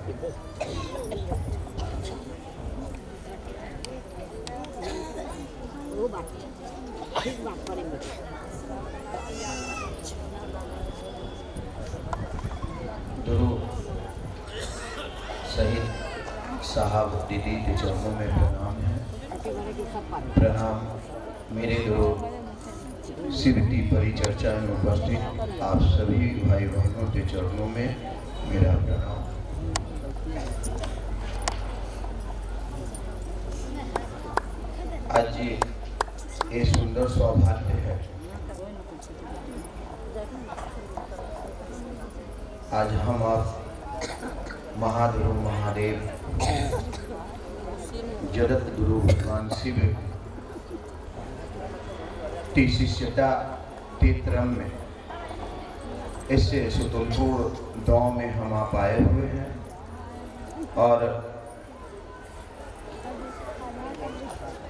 गुरु सहित साहब दीदी के चरणों में प्रणाम है। प्रणाम मेरे गुरु शिवती परिचर्चा में उपस्थित आप सभी भाई बहनों के चरणों में मेरा प्रणाम। आज ये सुंदर सौभाग्य है, आज हम आप महागुरु महादेव जगत गुरु भगवान शिव की शिष्यता के क्रम में इससे सुतुलपुर गांव में हम आप आए हुए हैं और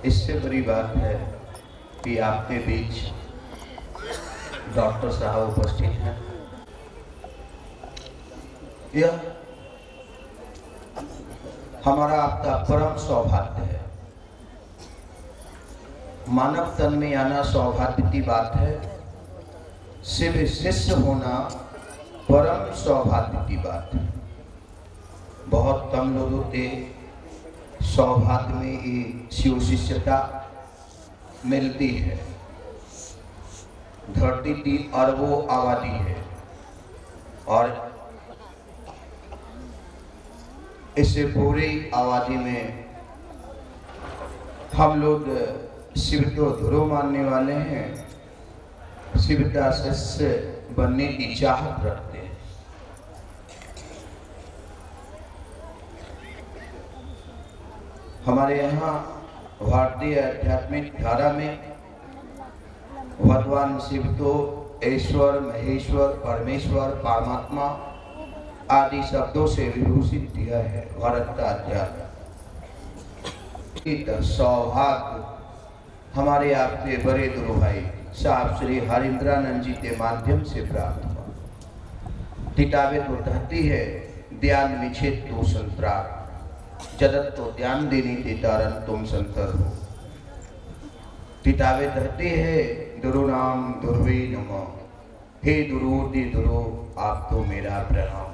इससे बड़ी बात है कि आपके बीच डॉक्टर साहब उपस्थित हैं। यह हमारा आपका परम सौभाग्य है। मानव तन में आना सौभाग्य की बात है, शिव शिष्य होना परम सौभाग्य की बात है। बहुत कम लोगों के सौभाग्य में ये शिव शिष्यता मिलती है। धरती की अरबों आबादी है और इससे पूरी आबादी में हम लोग शिव को गुरु मानने वाले हैं, शिव का शिष्य बनने की चाहत रखते हैं। हमारे यहाँ भारतीय आध्यात्मिक धारा में भगवान शिव को ईश्वर, महेश्वर, परमेश्वर, परमात्मा आदि शब्दों से विभूषित किया है। भारत का अध्यात्म सौभाग्य हमारे आपके बड़े गुरु भाई साहब श्री हरिंद्रानंद जी के माध्यम से प्राप्त हुआ। किताबें तो कहती है ध्यान विच्छेद तो संतराग, जगत तो ध्यान देने के कारण तुम संतर हो। किताबें कहती है गुरु नाम दुर्वे नमः, हे गुरु दे गुरु आपको मेरा प्रणाम।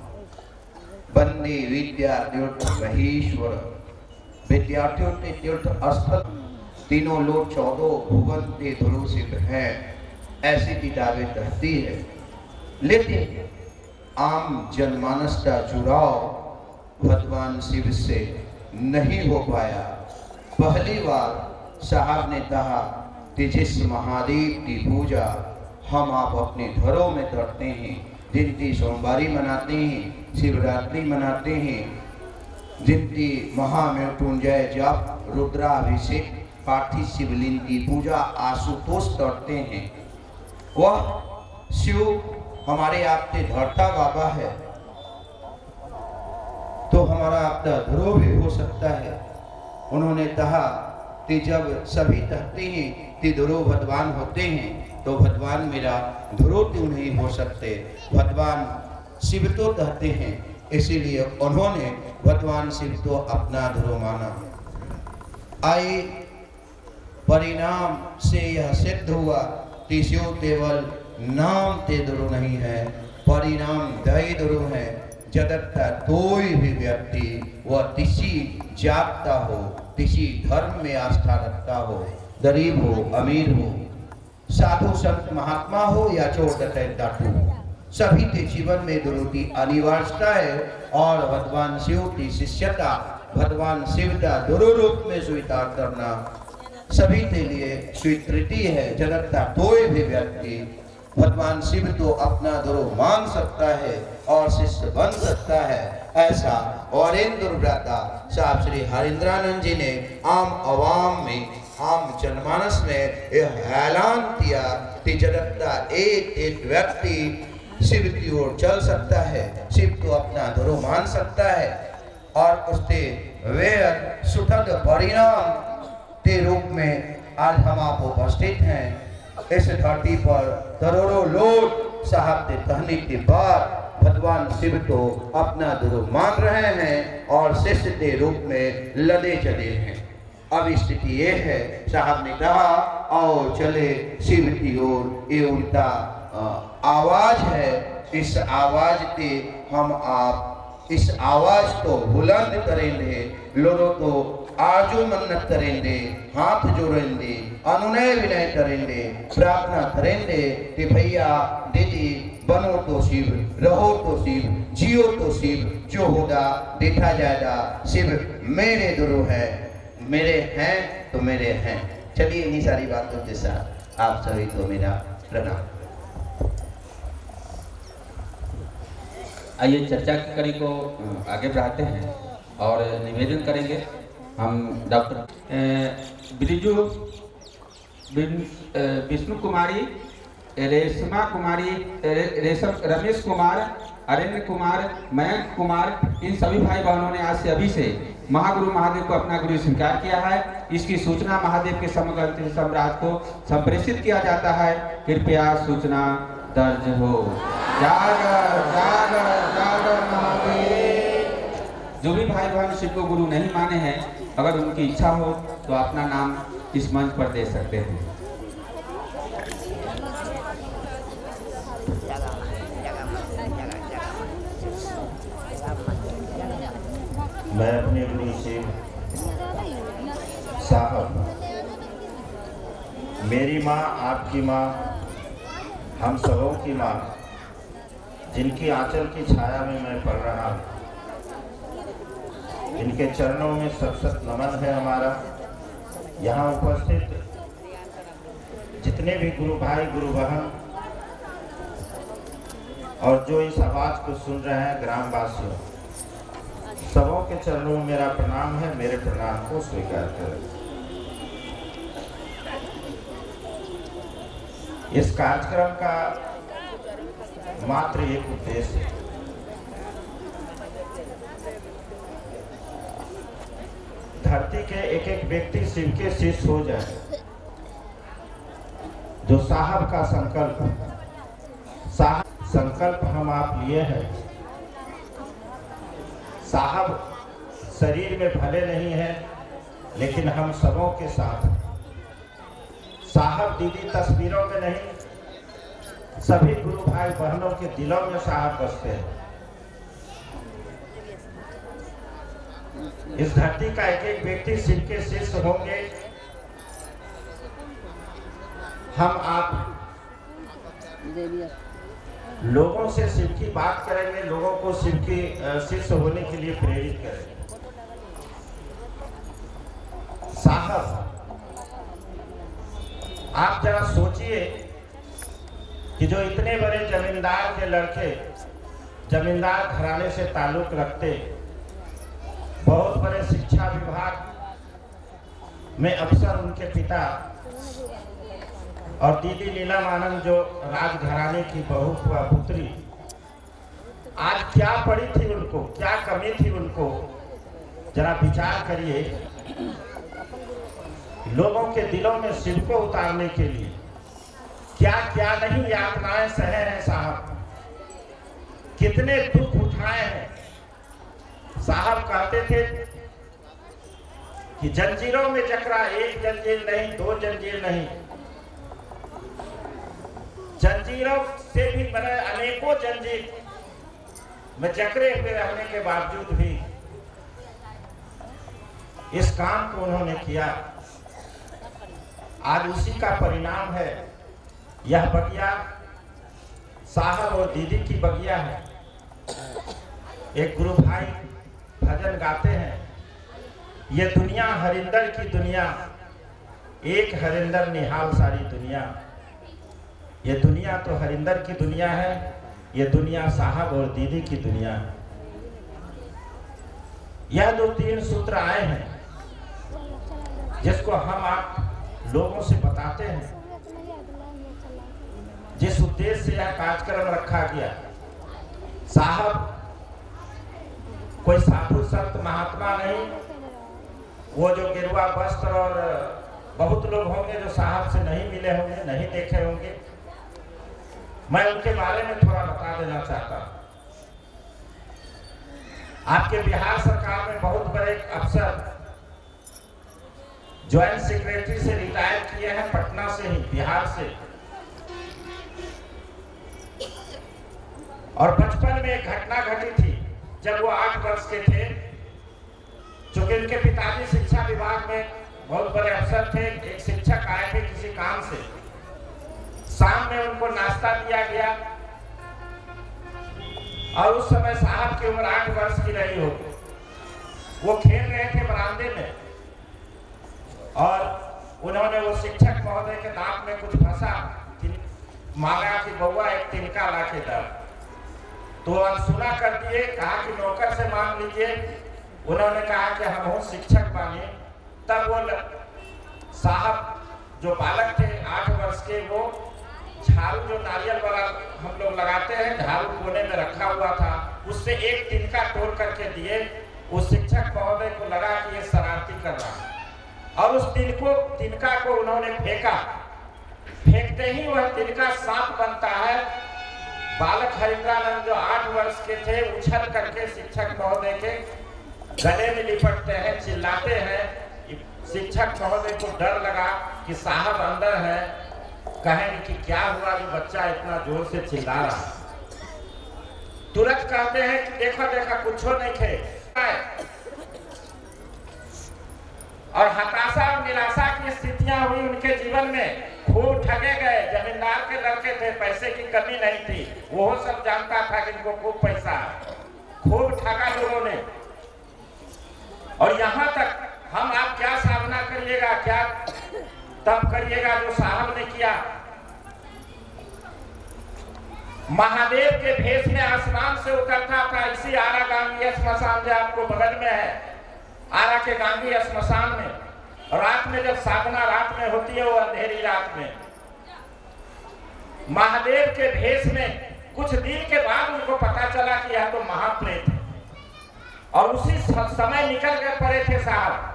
वंदे विद्या तीर्थ महेश्वर, विद्यार्थियों के तीर्थ स्थल तीनों लोग 14 भुवन के गुरु शिव हैं, ऐसी किताबें कहती है। लेकिन आम जनमानस का जुड़ाव भगवान शिव से नहीं हो पाया। पहली बार साहब ने कहा कि जिस महादेव की पूजा हम आप अपने घरों में करते हैं, जिनकी सोमवारी मनाते हैं, शिवरात्रि मनाते हैं, जिनकी महामृत्युंजय जप, रुद्राभिषेक, पार्थिव शिवलिंग की पूजा आशुतोष करते हैं, वह शिव हमारे आपके धरता बाबा है, तो हमारा आपका गुरु भी हो सकता है। उन्होंने कहा कि जब सभी कहते हैं कि गुरु भगवान होते हैं तो भगवान मेरा गुरु क्यों नहीं हो सकते। भगवान शिव तो कहते हैं, इसीलिए उन्होंने भगवान शिव को अपना गुरु माना। आए परिणाम से यह सिद्ध हुआ कि शिव केवल नाम के गुरु नहीं है, परिणाम दय गुरु है। जगत का कोई भी व्यक्ति वह किसी जात का हो, किसी धर्म में आस्था रखता हो, गरीब हो, अमीर हो, साधु संत महात्मा हो या चोर डकैत डाकू हो, सभी के जीवन में गुरु की अनिवार्यता है। और भगवान शिव की शिष्यता, भगवान शिव का गुरु रूप में स्वीकार करना सभी के लिए स्वीकृति है। जगत का कोई भी व्यक्ति भगवान शिव को अपना गुरु मान सकता है और शिष्य बन सकता है। ऐसा और इन दुर्व्रता साहब श्री हरिंद्रानंद जी ने आम आवाम में, आम जनमानस में यह ऐलान किया कि जगत का एक एक व्यक्ति शिव की ओर चल सकता है, शिव को अपना गुरु मान सकता है और उसके वे सुखद परिणाम के रूप में आज हम आप उपस्थित हैं। इस धरती पर करोड़ों लोग साहब के कहने के बाद भगवान शिव तो अपना ध्रुव मान रहे हैं और शिष्य के रूप में लदे चले हैं। अब स्थिति ये है, साहब ने कहा और चले शिव की ओर। ये उनका आवाज है। इस आवाज के हम आप इस आवाज को बुलंद करेंगे, लोगों को आजू मन्नत करेंगे, हाथ जोड़ेंगे, अनुनय विनय करेंगे, प्रार्थना करेंगे कि भैया दीदी बनो तो शिव, रहो तो शिव, जियो तो शिव, जो होगा देखा जाएगा। शिव मेरे गुरु है, मेरे हैं तो मेरे हैं। चलिए इन्हीं सारी बातों के साथ आप सभी को मेरा प्रणाम। आइए चर्चा की कड़ी को आगे बढ़ाते हैं और निवेदन करेंगे हम डॉक्टर बिरजू विष्णु कुमारी, रेशमा कुमारी, रमेश कुमार, अरण्य कुमार, मयंक कुमार, इन सभी भाई बहनों ने आज से अभी से महागुरु महादेव को अपना गुरु स्वीकार किया है। इसकी सूचना महादेव के समग्र सम्राट को संप्रेषित किया जाता है। कृपया सूचना दर्ज हो। जागर जागर जागर महादेव। जो भी भाई बहन शिव को गुरु नहीं माने हैं, अगर उनकी इच्छा हो तो अपना नाम इस मंच पर दे सकते हैं। मैं अपने गुरु शिव साहब, मेरी माँ, आपकी माँ, हम सबों की माँ, जिनकी आंचल की छाया में मैं पढ़ रहा हूँ, इनके चरणों में सत नमन है हमारा। यहाँ उपस्थित जितने भी गुरु भाई, गुरु बहन और जो इस आवाज को सुन रहे हैं, ग्रामवासियों, सबों के चरणों में मेरा प्रणाम है। मेरे प्रणाम को स्वीकार करें। इस कार्यक्रम का मात्र एक उद्देश्य है, धरती के एक एक व्यक्ति शिव के शिष्य हो जाए। जो साहब का संकल्प हम आप लिए हैं। साहब शरीर में भले नहीं है, लेकिन हम सबों के साथ। साहब दीदी तस्वीरों में नहीं, सभी गुरु भाई बहनों के दिलों में साहब बसते हैं। इस धरती का एक एक व्यक्ति शिव के शिष्य होंगे। हम आप लोगों से शिव की बात करेंगे, लोगों को शिव की शिष्य होने के लिए प्रेरित करेंगे। साहब, आप जरा सोचिए कि जो इतने बड़े जमींदार के लड़के, जमींदार घराने से ताल्लुक रखते, बहुत बड़े शिक्षा विभाग में अफसर उनके पिता, और दीदी लीला मानंद जो राजघराने की बहू पुत्री, आज क्या पड़ी थी उनको, क्या कमी थी उनको, जरा विचार करिए। लोगों के दिलों में शिव को उतारने के लिए क्या क्या नहीं यातनाएं सहे हैं साहब, कितने दुख उठाए हैं। साहब कहते थे कि जंजीरों में जकरा एक जंजीर नहीं, दो जंजीर नहीं, जंजीरों से भी बड़े अनेकों जंजीर में जकड़े हुए रहने के बावजूद भी इस काम को उन्होंने किया। आज उसी का परिणाम है। यह बगिया साहब और दीदी की बगिया है। एक गुरु भाई भजन गाते हैं, ये दुनिया हरिंदर की दुनिया, एक हरिंदर निहाल सारी दुनिया। ये दुनिया तो हरिंदर की दुनिया है, ये दुनिया साहब और दीदी की दुनिया है। यह जो तीन सूत्र आए हैं, जिसको हम आप लोगों से बताते हैं, जिस उद्देश्य से यह कार्यक्रम रखा गया। साहब कोई साधु संत महात्मा नहीं, वो जो गिरुआ वस्त्र, और बहुत लोग होंगे जो साहब से नहीं मिले होंगे, नहीं देखे होंगे। मैं उनके बारे में थोड़ा बता देना चाहता हूँ। आपके बिहार सरकार में बहुत बड़े अफसर ज्वाइंट सेक्रेटरी से रिटायर किए हैं, पटना से ही, बिहार से। और बचपन में एक घटना घटी थी जब वो 8 वर्ष के थे। चूंकि उनके पिताजी शिक्षा विभाग में बहुत बड़े अफसर थे, एक शिक्षक आए थे किसी काम से, शाम में उनको नाश्ता दिया गया और उस समय साहब की उम्र 8 वर्ष की रही हो। वो खेल रहे थे बरामदे में और उन्होंने वो शिक्षक महोदय के दांत में कुछ फंसा, मांगा कि बउआ एक तिनका ला के दो। तो अनसुना कर दिए, कहा कि नौकर से मांग लीजिए। उन्होंने कहा कि हम हो शिक्षक बानी। तब वो साहब जो बालक थे 8 वर्ष के, वो झाड़ू जो नारियल वाला हम लोग लगाते हैं, झाड़ू कोने में रखा हुआ था, उससे एक तिनका तोड़ करके दिए। उस शिक्षक महोदय को लगा कि ये शरारती कर रहा है और उस तिनका को उन्होंने फेंका। फेंकते ही वह तिनका सांप बनता है। बालक हरिंद्रानंद जो 8 वर्ष के थे, उछल करके शिक्षक महोदय के गले में लिपटते हैं, चिल्लाते हैं। शिक्षक महोदय को डर लगा कि साहब अंदर है, कहेंगे कि क्या हुआ जो बच्चा इतना जोर से चिल्ला रहा। तुरंत कहते हैं कि देखो देखो कुछ नहीं थे। और हताशा और निराशा की स्थितियां हुई उनके जीवन में। खूब ठगे गए, जमींदार के लड़के थे, पैसे की कमी नहीं थी, वो सब जानता था कि इनको खूब पैसा, खूब ठगा लोगों ने। और यहाँ तक हम आप क्या साधना करिएगा, क्या तब करिएगा जो साहब ने किया। महादेव के भेष में आसमान से उतरता था। इसी आरा गांगी श्मशान जो आपको बगल में है, आरा के गांगी श्मशान में, और रात में जब साधना रात में होती है, वो अंधेरी रात में, महादेव के भेष में कुछ दिन के बाद उनको पता चला कि यह तो महाप्रेत है। और उसी समय निकल कर पड़े थे साहब,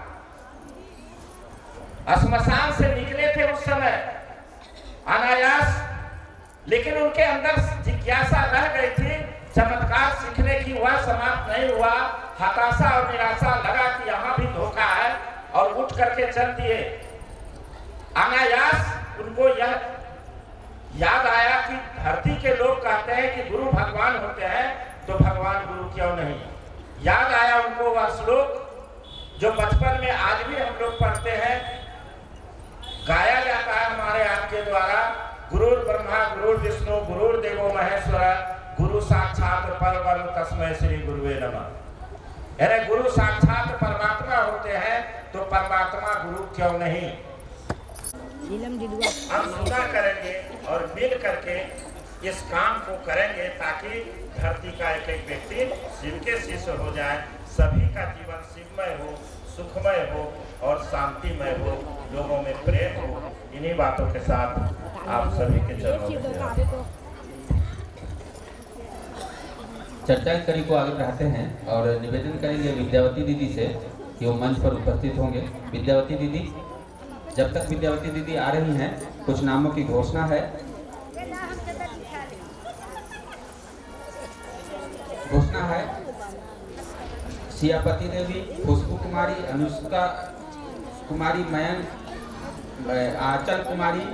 श्मशान से निकले थे उस समय अनायास, लेकिन उनके अंदर जिज्ञासा रह गई थी, चमत्कार सीखने की। वह समाप्त नहीं हुआ। हताशा और निराशा लगा कि यहाँ भी धोखा है, और उठ करके चल दिए। अनायास उनको यह याद आया कि धरती के लोग कहते हैं कि गुरु भगवान होते हैं, तो भगवान गुरु क्यों नहीं। याद आया उनको वह श्लोक जो बचपन में आज भी हम लोग पढ़ते हैं, गाया जाता है हमारे आपके द्वारा, गुरुर ब्रह्मा गुरुर विष्णु गुरुर देवो महेश्वर गुरु साक्षात परब्रह्म तस्मै श्री गुरुवे नमः। यानी गुरु साक्षात परमात्मा होते हैं, तो परमात्मा गुरु क्यों नहीं। हम सुना करेंगे और मिल करके इस काम को करेंगे, ताकि धरती का एक एक व्यक्ति शिव के शिष्य हो जाए, सभी का जीवन शिवमय हो, सुखमय हो और शांतिमय हो, लोगों में प्रेम हो। इन्हीं बातों के साथ आप सभी के चरणों में चर्चा की कड़ी को आगे बढ़ाते हैं और निवेदन करेंगे विद्यावती दीदी से कि वो मंच पर उपस्थित होंगे। विद्यावती दीदी, जब तक विद्यावती दीदी आ रही हैं, कुछ नामों की घोषणा है। घोषणा है सियापति देवी, खुशबू कुमारी, अनुष्का कुमारी, मयंक, आंचल कुमारी,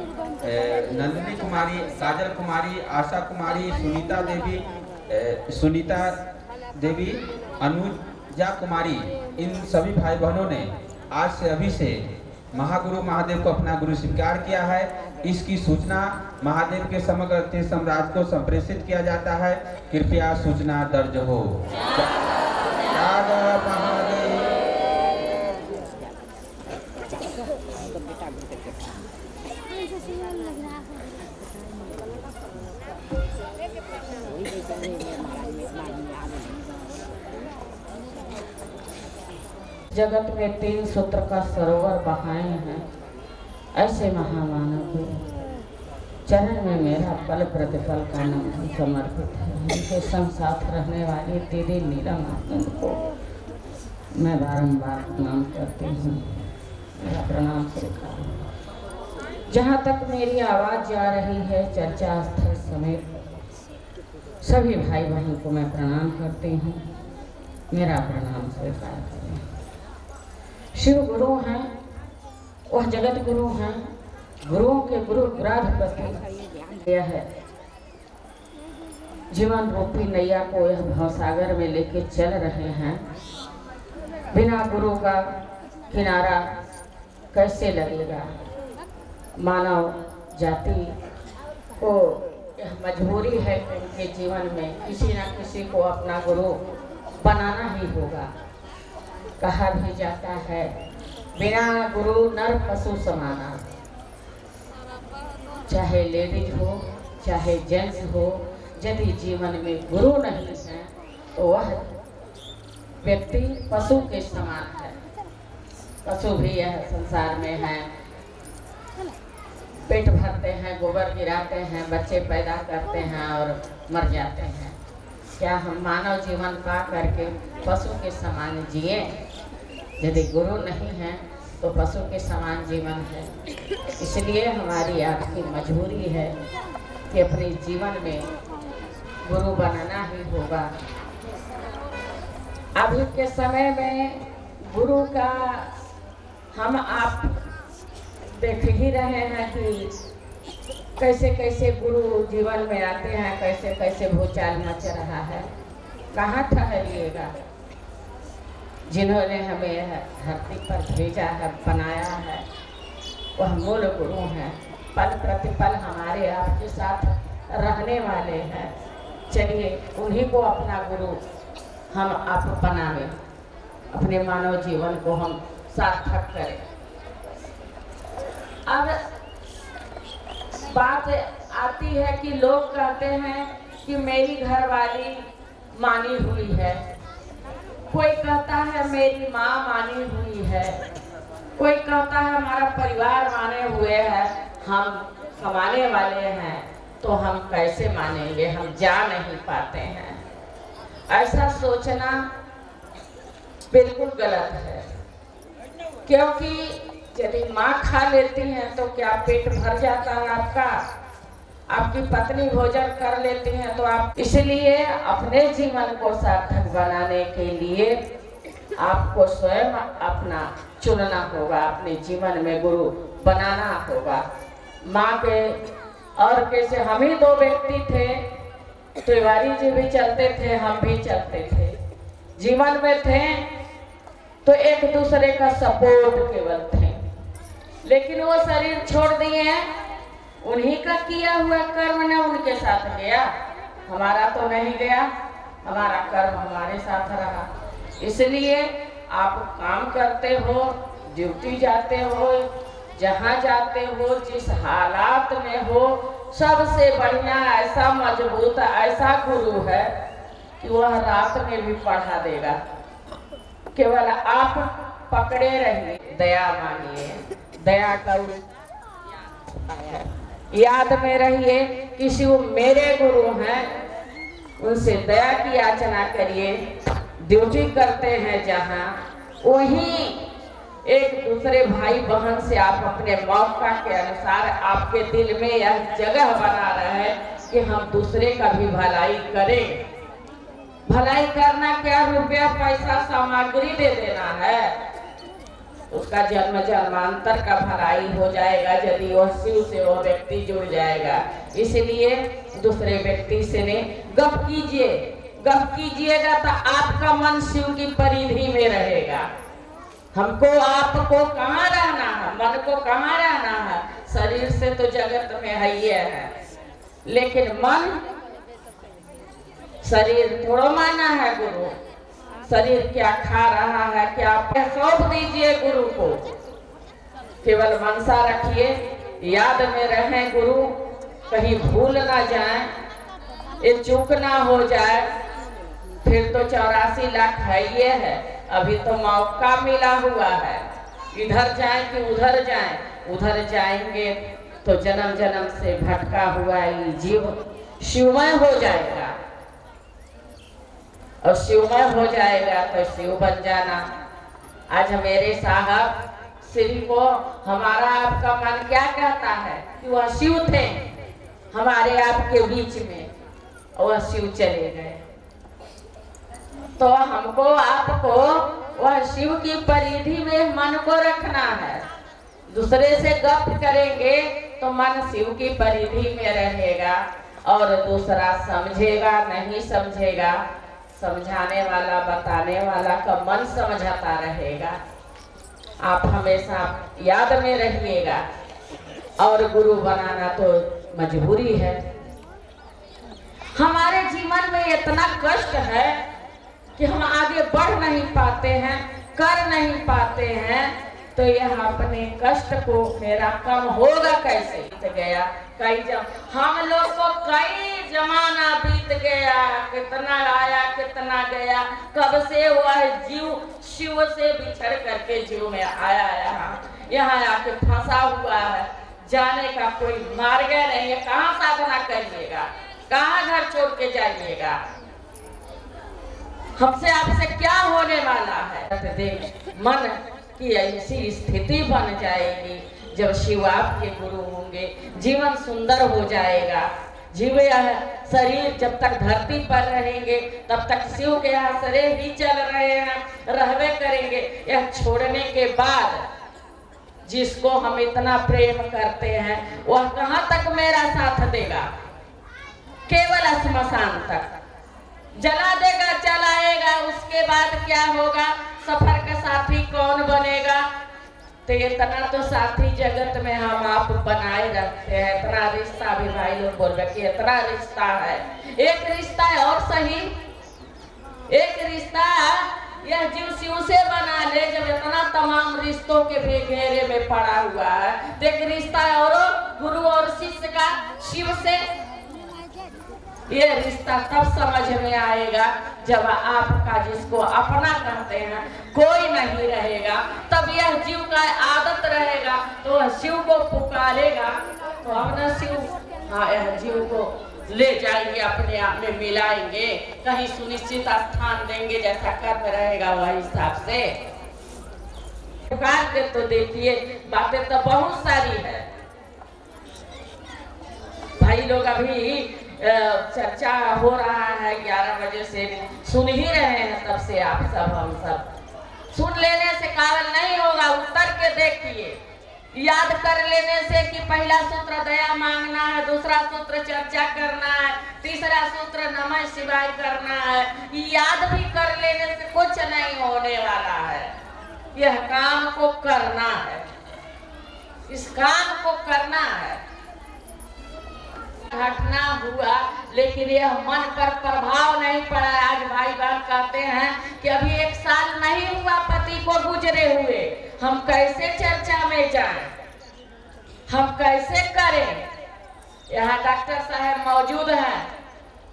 नंदिनी कुमारी, काजल कुमारी, आशा कुमारी, सुनीता देवी, अनुजा कुमारी, इन सभी भाई बहनों ने आज से अभी से महागुरु महादेव को अपना गुरु स्वीकार किया है। इसकी सूचना महादेव के समग्र साम्राज्य को संप्रेषित किया जाता है। कृपया सूचना दर्ज हो। जगत में 3 सूत्र का सरोवर बहाए हैं, ऐसे महामानव को चरण में मेरा पल प्रतिपल का नाम समर्पित है। उनके संग साथ रहने वाली दीदी नीलम आनंद को मैं बारंबार प्रणाम करती हूँ। मेरा प्रणाम स्वीकार। जहाँ तक मेरी आवाज़ जा रही है, चर्चा स्थल समेत सभी भाई बहन को मैं प्रणाम करती हूँ। मेरा प्रणाम स्वीकार करें। शिव गुरु हैं, वह जगत गुरु हैं, गुरुओं के गुरु गुराधिपति। यह है जीवन रूपी नैया को यह भवसागर में लेके चल रहे हैं। बिना गुरु का किनारा कैसे लगेगा? मानव जाति को यह मजबूरी है कि उनके जीवन में किसी न किसी को अपना गुरु बनाना ही होगा। कहा भी जाता है बिना गुरु नर पशु समाना। चाहे लेडीज हो चाहे जेंट्स हो, यदि जीवन में गुरु नहीं है तो वह व्यक्ति पशु के समान है। पशु भी यह संसार में है, पेट भरते हैं, गोबर गिराते हैं, बच्चे पैदा करते हैं और मर जाते हैं। क्या हम मानव जीवन पा करके पशु के समान जिए? यदि गुरु नहीं है तो पशु के समान जीवन है। इसलिए हमारी आपकी मजबूरी है कि अपने जीवन में गुरु बनाना ही होगा। अभी के समय में गुरु का हम आप देख ही रहे हैं कि कैसे कैसे गुरु जीवन में आते हैं, कैसे कैसे भूचाल मच रहा है। कहाँ ठहरिएगा? जिन्होंने हमें यह धरती पर भेजा है, बनाया है, वह मूल गुरु हैं। पल प्रतिपल हमारे आपके साथ रहने वाले हैं। चलिए उन्हीं को अपना गुरु हम आप बनावें, अपने मानव जीवन को हम सार्थक करें। अब बात आती है कि लोग कहते हैं कि मेरी घरवाली मानी हुई है, कोई कहता है मेरी माँ मानी हुई है, कोई कहता है हमारा परिवार माने हुए है, हम कमाने वाले हैं तो हम कैसे मानेंगे, हम जा नहीं पाते हैं। ऐसा सोचना बिल्कुल गलत है, क्योंकि यदि माँ खा लेती हैं तो क्या पेट भर जाता है आपका? आपकी पत्नी भोजन कर लेती हैं तो आप, इसलिए अपने जीवन को सार्थक बनाने के लिए आपको स्वयं अपना चुनना होगा, अपने जीवन में गुरु बनाना होगा। माँ के और कैसे हम ही दो व्यक्ति थे, तिवारी जी भी चलते थे, हम भी चलते थे, जीवन में थे तो एक दूसरे का सपोर्ट केवल थे। लेकिन वो शरीर छोड़ दिए हैं, उन्हीं का किया हुआ कर्म ने उनके साथ गया, हमारा तो नहीं गया, हमारा कर्म हमारे साथ रहा। इसलिए आप काम करते हो, ड्यूटी जाते हो, जहाँ जाते हो, जिस हालात में हो, सबसे बढ़िया ऐसा मजबूत ऐसा गुरु है कि वह रात में भी पढ़ा देगा। केवल आप पकड़े रहिए, दया मांगिए, दया का याद में रहिए कि शिव मेरे गुरु हैं, उनसे दया की याचना करिए। ड्यूटी करते हैं जहाँ, वहीं एक दूसरे भाई बहन से आप अपने मौका के अनुसार आपके दिल में यह जगह बना रहे कि हम दूसरे का भी भलाई करें। भलाई करना क्या रुपया पैसा सामग्री दे देना है, उसका जन्म जन्मांतर का भलाई हो जाएगा यदि वह शिव से वह व्यक्ति जुड़ जाएगा। इसलिए दूसरे व्यक्ति से ने गप कीजिए, गप कीजिएगा तो आपका मन शिव की परिधि में रहेगा। हमको आपको कहाँ रहना है, मन को कहाँ रहना है? शरीर से तो जगत में है ये है, लेकिन मन, शरीर थोड़ा माना है गुरु। शरीर क्या खा रहा है, क्या सौंप दीजिए गुरु को। केवल मनसा रखिए, याद में रहें गुरु, कहीं भूल ना जाए, ये चूक ना हो जाए। फिर तो 84 लाख है ये है, अभी तो मौका मिला हुआ है, इधर जाए कि उधर जाए। उधर जाएंगे तो जन्म जन्म से भटका हुआ ये जीव शिवमय हो जाएगा, और शिवमय हो जाएगा तो शिव बन जाना। आज मेरे साहब श्री को हमारा आपका मन क्या कहता है कि वह शिव थे हमारे आपके बीच में, और वह शिव चले गए। तो हमको आपको वह शिव की परिधि में मन को रखना है। दूसरे से गप करेंगे तो मन शिव की परिधि में रहेगा और दूसरा समझेगा नहीं समझेगा, समझाने वाला बताने वाला का मन समझाता रहेगा। आप हमेशा याद में रहिएगा और गुरु बनाना तो मजबूरी है। हमारे जीवन में इतना कष्ट है कि हम आगे बढ़ नहीं पाते हैं, कर नहीं पाते हैं, तो यह अपने कष्ट को मेरा कम होगा कैसे? बीत गया हम लोग को कई जमाना बीत गया, कितना आया कितना गया, कब से वह जीव शिव से बिछड़ करके जीव में आया यहाँ आके फंसा हुआ है। जाने का कोई मार्ग नहीं है। कहाँ साधना करिएगा, कहाँ घर छोड़ के जाइएगा? हमसे आपसे क्या होने वाला है? देख मन की ऐसी स्थिति बन जाएगी जब शिव आपके गुरु होंगे, जीवन सुंदर हो जाएगा। जीव यह शरीर जब तक धरती पर रहेंगे तब तक शिव के आसरे ही चल रहे हैं, रहवे करेंगे। यह छोड़ने के बाद जिसको हम इतना प्रेम करते हैं वह कहाँ तक मेरा साथ देगा? केवल श्मशान तक जला देगा, चलाएगा। उसके बाद क्या होगा? सफर का साथी कौन बनेगा? तो इतना तो साथी जगत में हम आप बनाए रखते हैं। इतना रिश्ता भी भाई लोग बोल रहे कि इतना रिश्ता है। एक रिश्ता है और सही, एक रिश्ता यह जीव शिव से बना ले। जब इतना तमाम रिश्तों के भी घेरे में पड़ा हुआ है, तो एक रिश्ता है और गुरु और शिष्य का शिव से। ये रिश्ता तब समझ में आएगा जब आपका जिसको अपना कहते हैं कोई नहीं रहेगा, तब यह जीव का आदत रहेगा तो वह शिव को पुकारेगा तो अपना शिव यह जीव को ले जाएंगे, अपने आप में मिलाएंगे, कहीं सुनिश्चित स्थान देंगे। जैसा कर्म रहेगा वह हिसाब से पुकार के। तो देखिए बातें तो बहुत सारी है भाई लोग। अभी चर्चा हो रहा है 11 बजे से, सुन ही रहे हैं तब से आप सब हम सब। सुन लेने से काबिल नहीं होगा, उत्तर के देखिए। याद कर लेने से कि पहला सूत्र दया मांगना है, दूसरा सूत्र चर्चा करना है, तीसरा सूत्र नमः शिवाय करना है, याद भी कर लेने से कुछ नहीं होने वाला है। यह काम को करना है, इस काम को करना है। घटना हुआ लेकिन यह मन पर प्रभाव नहीं पड़ा। आज भाई बहन कहते हैं कि अभी 1 साल नहीं हुआ पति को गुजरे हुए, हम कैसे चर्चा में जाएं, हम कैसे करें? यहाँ डॉक्टर साहब मौजूद हैं।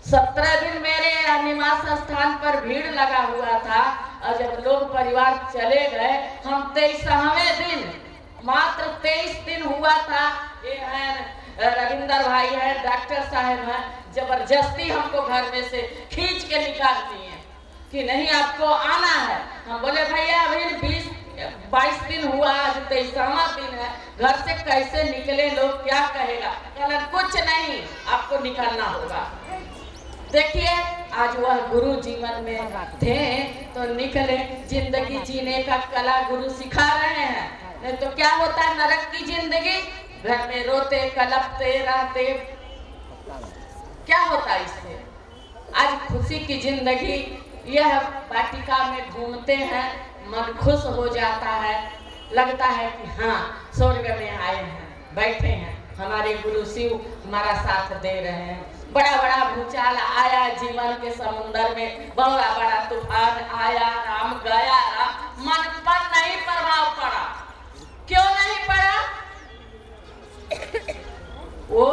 17 दिन मेरे निवास स्थान पर भीड़ लगा हुआ था और जब लोग परिवार चले गए, हम 23वें दिन, मात्र 23 दिन हुआ था। ये है रविंदर भाई है, डॉक्टर साहब हैं, जबरदस्ती हमको घर में से खींच के निकालती हैं कि नहीं आपको आना है। हम बोले भैया अभी 20-22 दिन हुआ, आज 23वां दिन है, घर से कैसे निकले, लोग क्या कहेगा? कहना कुछ नहीं, आपको निकलना होगा। देखिए आज वह गुरु जीवन में थे तो निकले। जिंदगी जीने का कला गुरु सिखा रहे हैं, नहीं तो क्या होता है नरक की जिंदगी, घर में रोते कलपते रहते, क्या होता है इससे? आज खुशी की जिंदगी, यह वाटिका में घूमते हैं, मन खुश हो जाता है, लगता है कि हाँ स्वर्ग में आए हैं, बैठे हैं, हमारे गुरु शिव हमारा साथ दे रहे हैं। बड़ा बड़ा भूचाल आया जीवन के समुद्र में, बड़ा बड़ा तूफान आया, राम गया, मन पर नहीं प्रभाव पड़ा। क्यों नहीं पड़ा? वो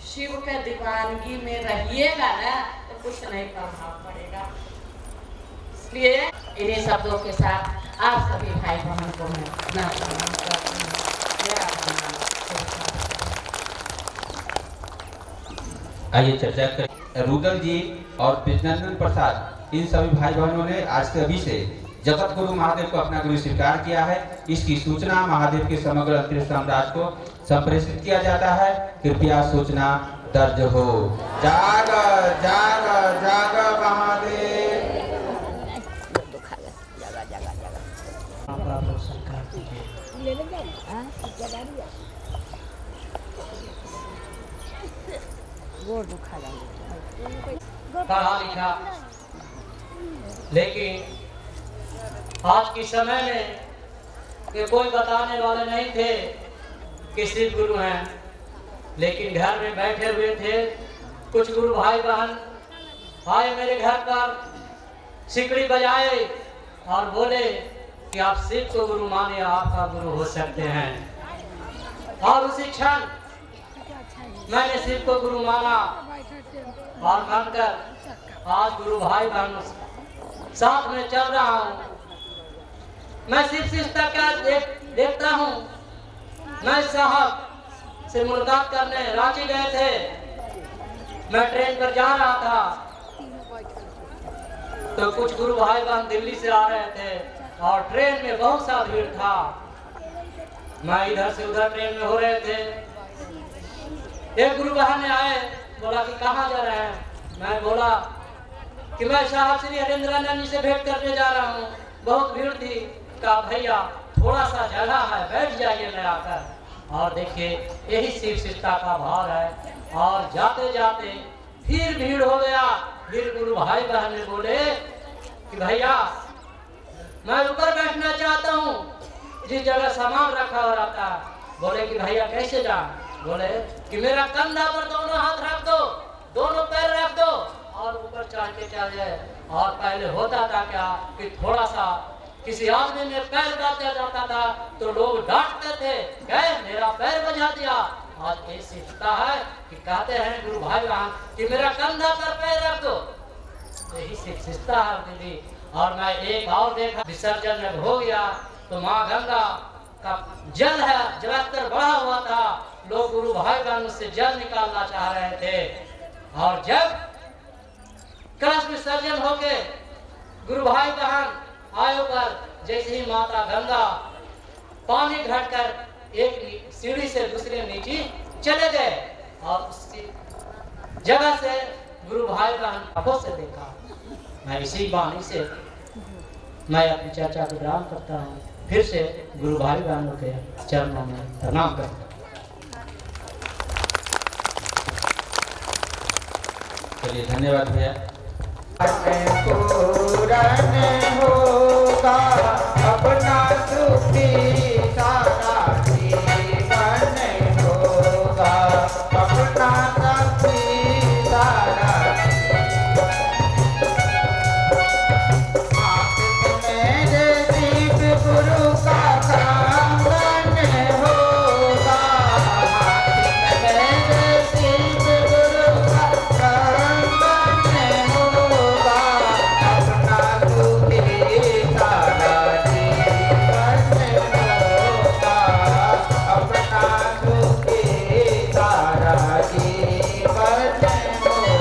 शिव के दीवानगी में रहिएगा ना तो कुछ नहीं प्रभाव पड़ेगा। इसलिए इन्हीं शब्दों के साथ आप सभी भाई बहन को मैं प्रणाम करती हूँ। मेरा आइए चर्चा करें। रुदल जी और विजनंदन प्रसाद, इन सभी भाई बहनों ने आज से अभी से जगत गुरु महादेव को अपना गुरु स्वीकार किया है। इसकी सूचना महादेव के समग्र अंतरिक्ष साम्राज्य को संप्रेषित किया जाता है। कृपया सूचना दर्ज हो। जाग जाग जाग महादेव। पढ़ा लिखा, लेकिन आज के समय में ये कोई बताने वाले नहीं थे कि सिर्फ गुरु हैं, लेकिन घर में बैठे हुए थे। कुछ गुरु भाई बहन आए मेरे घर पर, सिकड़ी बजाए और बोले कि आप शिव को गुरु माने, आपका गुरु हो सकते हैं। और उसी क्षण मैंने शिव को गुरु माना और मानकर आज गुरु भाई बहन साथ में चल रहा हूँ। मैं शिव शिष्टा क्या देखता हूँ। मैं साहब से मुलाकात करने रांची गए थे। मैं ट्रेन पर जा रहा था तो कुछ गुरु भाई बहन दिल्ली से आ रहे थे और ट्रेन में बहुत सा भीड़ था। मैं इधर से उधर ट्रेन में हो रहे थे। एक गुरु बहन आए, बोला कि कहाँ जा रहे हैं। मैं बोला कि मैं साहब श्री हरेंद्रानंद जी से भेंट करने जा रहा हूँ, बहुत भीड़ थी। कहा भैया थोड़ा सा जगह है, बैठ जाइए मैं आकर। और देखिए यही शिव शिष्टा का भाव है। और जाते जाते फिर भीड़ हो गया। फिर गुरु भाई बहन ने बोले कि भैया मैं ऊपर बैठना चाहता हूँ जिस जगह सामान रखा हुआ रहता है। बोले कि भैया कैसे जा। बोले कि मेरा कंधा पर दोनों हाथ रख दो, दोनों पैर रख दो और ऊपर चढ़ के चल जाए। और पहले होता था क्या कि थोड़ा सा किसी आदमी में पैर काटा जाता था तो लोग डांटते थे, गए मेरा पैर बजा दिया। आज ये सीखता है कि कहते हैं गुरु भाई बहन कि मेरा कंधा पर पैर रख दो, यही शिक्षिता है दीदी। और मैं एक और देखा, विसर्जन जब हो गया तो माँ गंगा का जल है, जलस्तर बढ़ा हुआ था। लोग गुरु भाई बहन से जल निकालना चाह रहे थे। और जब कलश विसर्जन हो गए, गुरु भाई बहन आयो पर जैसे ही माता गंगा पानी घटकर एक सीढ़ी से दूसरे नीचे चले गए और उसकी जगह से गुरु भाई बहन आंखों से देखा। मैं इसी वाणी से मैं अपनी चर्चा को विराम करता हूँ। फिर से गुरु भाई बहनों के चरणों में प्रणाम करता हूँ। चलिए धन्यवाद भैया। होगा अपना सुखी सारा जीवन होगा अपना सुखी सारा। मेरे शिव गुरु का कंगन होगा, मेरे शिव गुरु का कंगन होगा अपना सुखी सारा जीवन होगा अपना सुखी सारा जीवन होगा।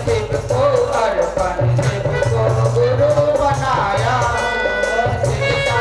शिव को अर्पण, शिव को गुरु बनाया हूँ। शिव का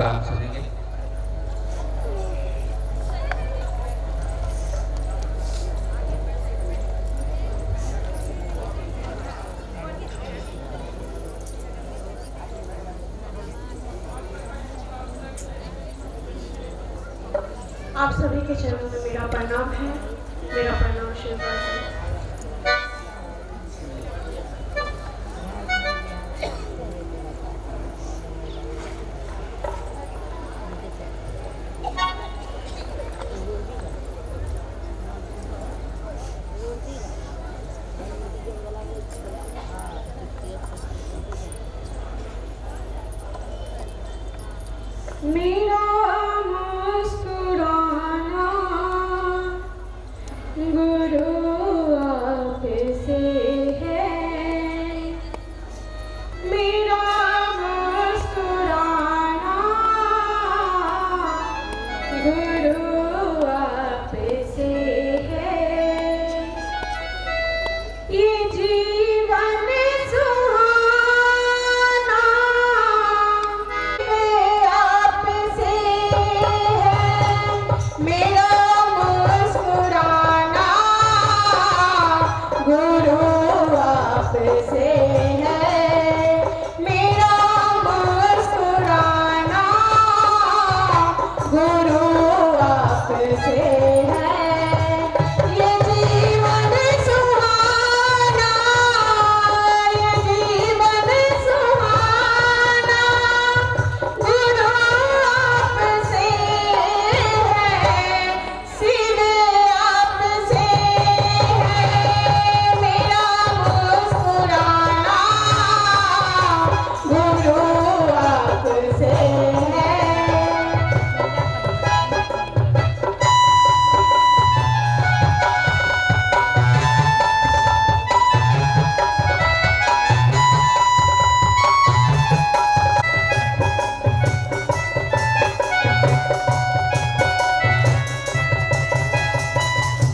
काम सुनेंगे। आप सभी के चरणों में मेरा प्रणाम है, मेरा प्रणाम स्वीकार है। मेरा मुस्कुराना गुरु आपसे है, मेरा मुस्कुराना गुरु आपसे है। ये जीवन सुहाना आपसे है, मेरा मुस्कुराना गुरु आपसे है, मेरा मुस्कुराना गुरु आपसे है। ये जीवन सुहाना, ये जीवन सुहाना गुरु आपसे है, सिर आपसे है, मेरा मुस्कुराना गुरु आपसे है।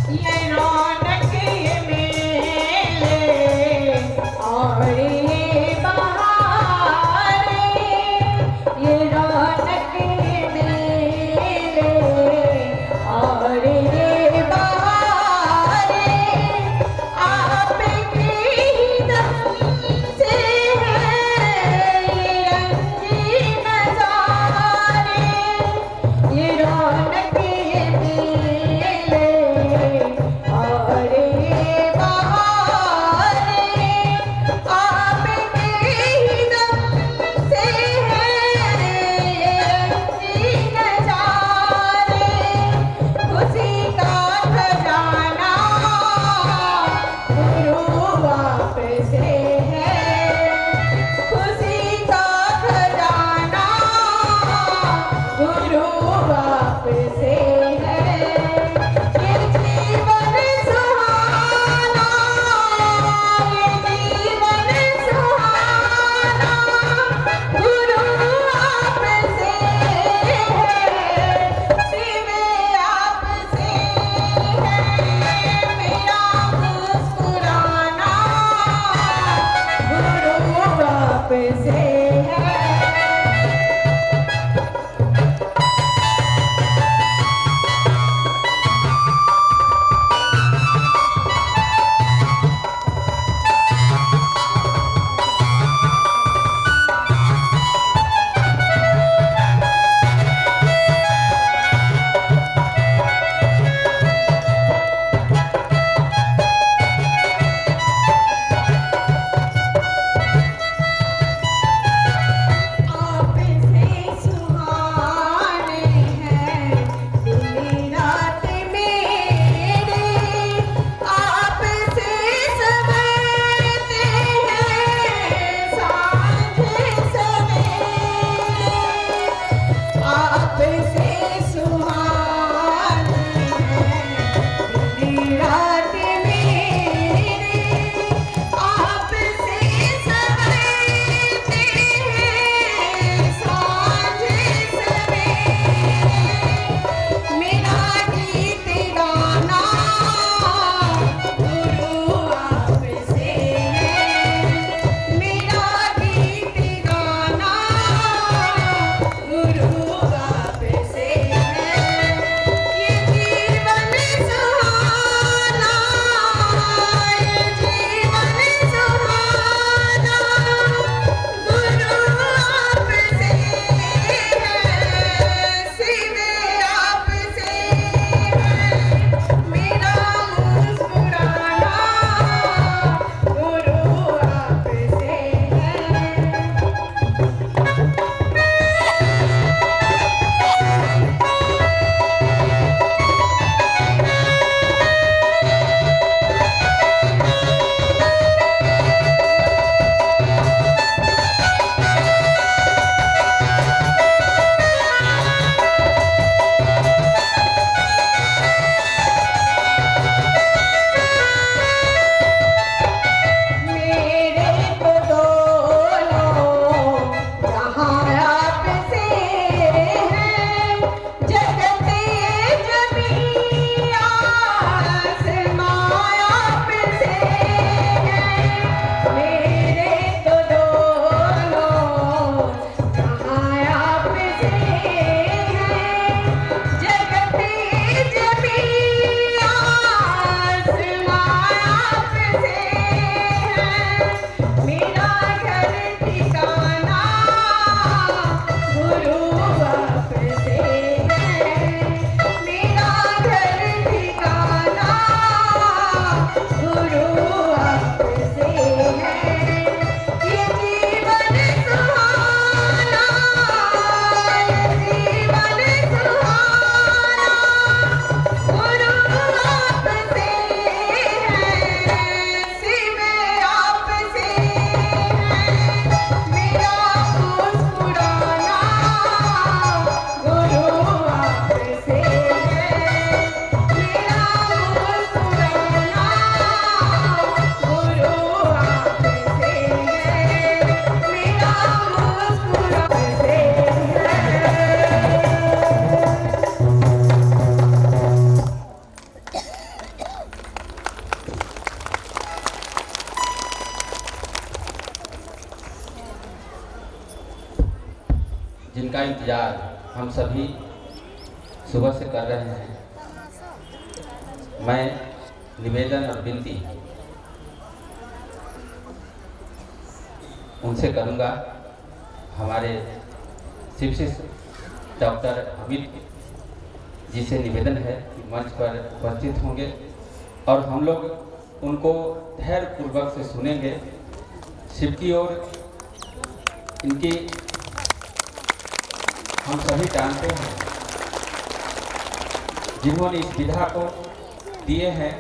ये रौनक ये मेले और ये बहारे, ये रौनक ये मेले और ये बहारे आपके ही दम से है, ये रंगीन नज़ारे, ये रौनक ये मेले और ये बहारे आपके ही दम से है, ये रंगीन नज़ारे, खुशी का खजाना गुरु आपसे है, खुशी का खजाना गुरु आपसे है। ये जीवन सुहाना, ये जीवन सुहाना गुरु आपसे है, शिव आपसे है, मेरा मुस्कुराना गुरु आपसे है। जिनका इंतज़ार हम सभी सुबह से कर रहे हैं, मैं निवेदन और विनती उनसे करूंगा। हमारे शिक्षक डॉक्टर अमित जी से निवेदन है कि मंच पर उपस्थित होंगे और हम लोग उनको धैर्यपूर्वक से सुनेंगे। शिव की ओर इनकी हम सभी जानते हैं, जिन्होंने इस विधा को दिए हैं